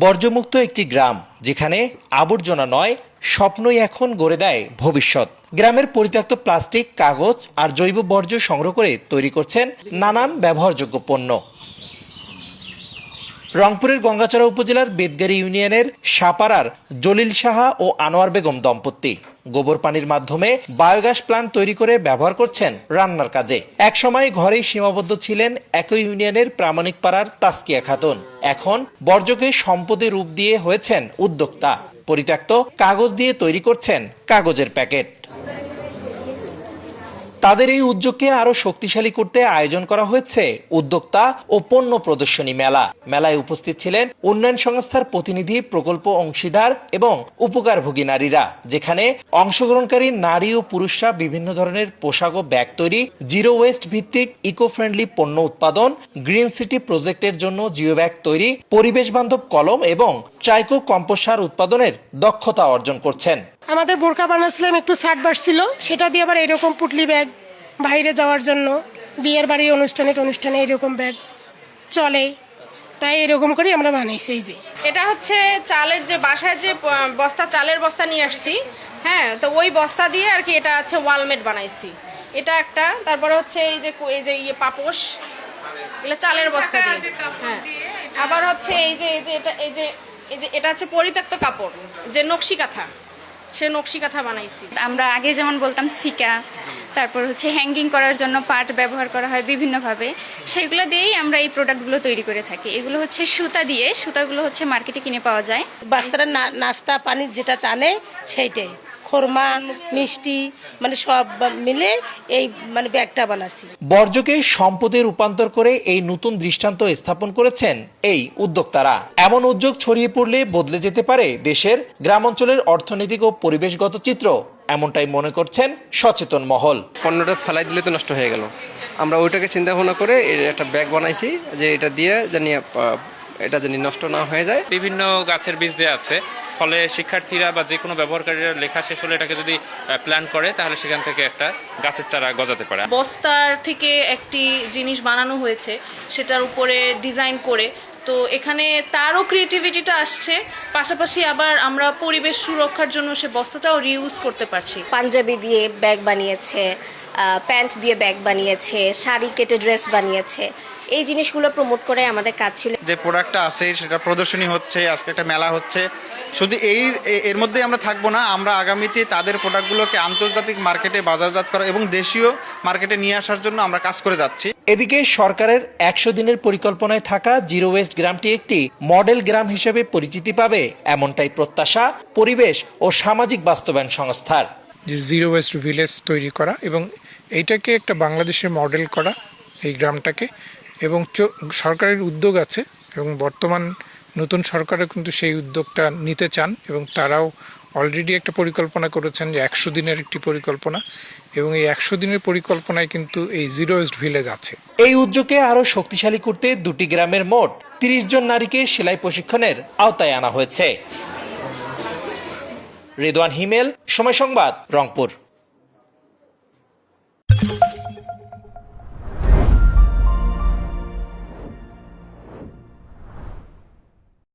বর্জ্যমুক্ত একটি গ্রাম, যেখানে আবর্জনা নয়, স্বপ্নই এখন গড়ে দেয় ভবিষ্যৎ। গ্রামের পরিত্যক্ত প্লাস্টিক, কাগজ আর জৈব বর্জ্য সংগ্রহ করে তৈরি করছেন নানান ব্যবহারযোগ্য পণ্য। রংপুরের গঙ্গাচড়া উপজেলার বেদগাড়ী ইউনিয়নের সাপাড়ার জলিল সাহা ও আনোয়ার বেগম দম্পতি গোবর পানির মাধ্যমে বায়োগ্যাস প্ল্যান্ট তৈরি করে ব্যবহার করছেন রান্নার কাজে। একসময় ঘরেই সীমাবদ্ধ ছিলেন একই ইউনিয়নের প্রামাণিক পাড়ার তাসকিয়া খাতুন। এখন বর্জ্যকে সম্পদে রূপ দিয়ে হয়েছেন উদ্যোক্তা। পরিত্যক্ত কাগজ দিয়ে তৈরি করছেন কাগজের প্যাকেট। তাদের এই উদ্যোগকে আরো শক্তিশালী করতে আয়োজন করা হয়েছে উদ্যোক্তা ও পণ্য প্রদর্শনী মেলা। মেলায় উপস্থিত ছিলেন উন্নয়ন সংস্থার প্রতিনিধি, প্রকল্প অংশীদার এবং উপকারভোগী নারীরা, যেখানে অংশগ্রহণকারী নারী ও পুরুষরা বিভিন্ন ধরনের পোশাক ও ব্যাগ তৈরি, জিরো ওয়েস্ট ভিত্তিক ইকো ফ্রেন্ডলি পণ্য উৎপাদন, গ্রিন সিটি প্রজেক্টের জন্য জিও ব্যাগ তৈরি, পরিবেশ বান্ধব কলম এবং ট্রাইকো কম্পোস্ট সার উৎপাদনের দক্ষতা অর্জন করছেন। আমাদের বোরকা বানাচ্ছিলাম, একটু ছাট বাড়ছিল, সেটা দিয়ে আবার এরকম পুটলি ব্যাগ বাইরে যাওয়ার জন্য, বিয়ের বাড়ির অনুষ্ঠানে এরকম ব্যাগ চলে, তাই এরকম করে আমরা বানাইছি। এই যে এটা হচ্ছে চালের, যে বাসায় যে বস্তা, চালের বস্তা নিয়ে আসছি, হ্যাঁ, তো ওই বস্তা দিয়ে আর কি এটা হচ্ছে ওয়ালমেট বানাইছি। এটা একটা, তারপরে হচ্ছে এই যে পাপোশ, এগুলো চালের বস্তা দিয়ে, হ্যাঁ। আবার হচ্ছে এটা হচ্ছে পরিত্যক্ত কাপড়, যে নকশি কাঁথা, সে নকশি কাঁথা বানাইছি। আমরা আগে যেমন বলতাম সিকা, তারপর হচ্ছে হ্যাঙ্গিং করার জন্য পাট ব্যবহার করা হয় বিভিন্নভাবে, সেগুলো দিয়েই আমরা এই প্রোডাক্টগুলো তৈরি করে থাকি। এগুলো হচ্ছে সুতা দিয়ে, সুতাগুলো হচ্ছে মার্কেটে কিনে পাওয়া যায়। বাচ্চারা নাস্তা পানি যেটা টানে সেইটাই, খোরমা, মিষ্টি, মানে সব মিলে এই মানে ব্যাগটা বানাচ্ছি। বর্জ্যকে সম্পদে রূপান্তর করে এই নতুন দৃষ্টান্ত স্থাপন করেছেন এই উদ্যোক্তারা। এমন উদ্যোগ ছড়িয়ে পড়লে বদলে যেতে পারে দেশের গ্রামাঞ্চলের অর্থনৈতিক ও পরিবেশগত চিত্র, এমনটাই মনে করছেন সচেতন মহল। পণ্যটা ফেলাই দিলে তো নষ্ট হয়ে গেল, আমরা ওইটাকে চিন্তা ভাবনা করে একটা ব্যাগ বানাইছি, যে এটা দিয়ে জানি নষ্ট না হয়ে যায়। বিভিন্ন গাছের বীজ দেওয়া আছে, ফলে শিক্ষার্থীরা বা যে কোনো ব্যবহারকারীরা লেখা শেষ হলে এটাকে যদি প্ল্যান করে, তাহলে সেখান থেকে একটা গাছের চারা গজাতে পারে। বস্তার থেকে একটি জিনিস বানানো হয়েছে, সেটার উপরে ডিজাইন করে, তো এখানে তারও ক্রিয়েটিভিটিটা আসছে, পাশাপাশি আবার আমরা পরিবেশ সুরক্ষার জন্য সে বস্তাটাও রিউজ করতে পারছি। পাঞ্জাবি দিয়ে ব্যাগ বানিয়েছে, প্যান্ট দিয়ে ব্যাগ বানিয়েছে, শাড়ি কেটে ড্রেস বানিয়েছে। এই জিনিসগুলো প্রমোট করে আমাদের কাজ ছিল। যে প্রোডাক্টটা আছে সেটা প্রদর্শনী হচ্ছে, আজকে একটা মেলা হচ্ছে, শুধু এর মধ্যেই আমরা থাকবো না, আমরা আগামীতে তাদের প্রোডাক্টগুলোকে আন্তর্জাতিক মার্কেটে বাজারজাত করা এবং দেশীয় মার্কেটে নিয়ে আসার জন্য আমরা কাজ করে যাচ্ছি। এদিকে সরকারের 100 দিনের পরিকল্পনায় থাকা জিরো ওয়েস্ট গ্রামটি একটি মডেল গ্রাম হিসেবে পরিচিতি পাবে, এমনটাই প্রত্যাশা পরিবেশ ও সামাজিক বাস্তবায়ন সংস্থার। জিরো ওয়েস্ট ভিলেজ তৈরি করা এবং এইটাকে একটা বাংলাদেশের মডেল করা এই গ্রামটাকে, এবং সরকারের উদ্যোগ আছে এবং বর্তমান নতুন সরকারও কিন্তু সেই উদ্যোগটা নিতে চান এবং তারাও অলরেডি একটা পরিকল্পনা করেছেন, যে 100 দিনের একটি পরিকল্পনা, এবং এই 100 দিনের পরিকল্পনায় কিন্তু এই জিরো ওয়েস্ট ভিলেজ আছে। এই উদ্যোগকে আরো শক্তিশালী করতে দুটি গ্রামের মোট 30 জন নারীকে সেলাই প্রশিক্ষণের আওতায় আনা হয়েছে। রেদওয়ান হিমেল, সময় সংবাদ, রংপুর।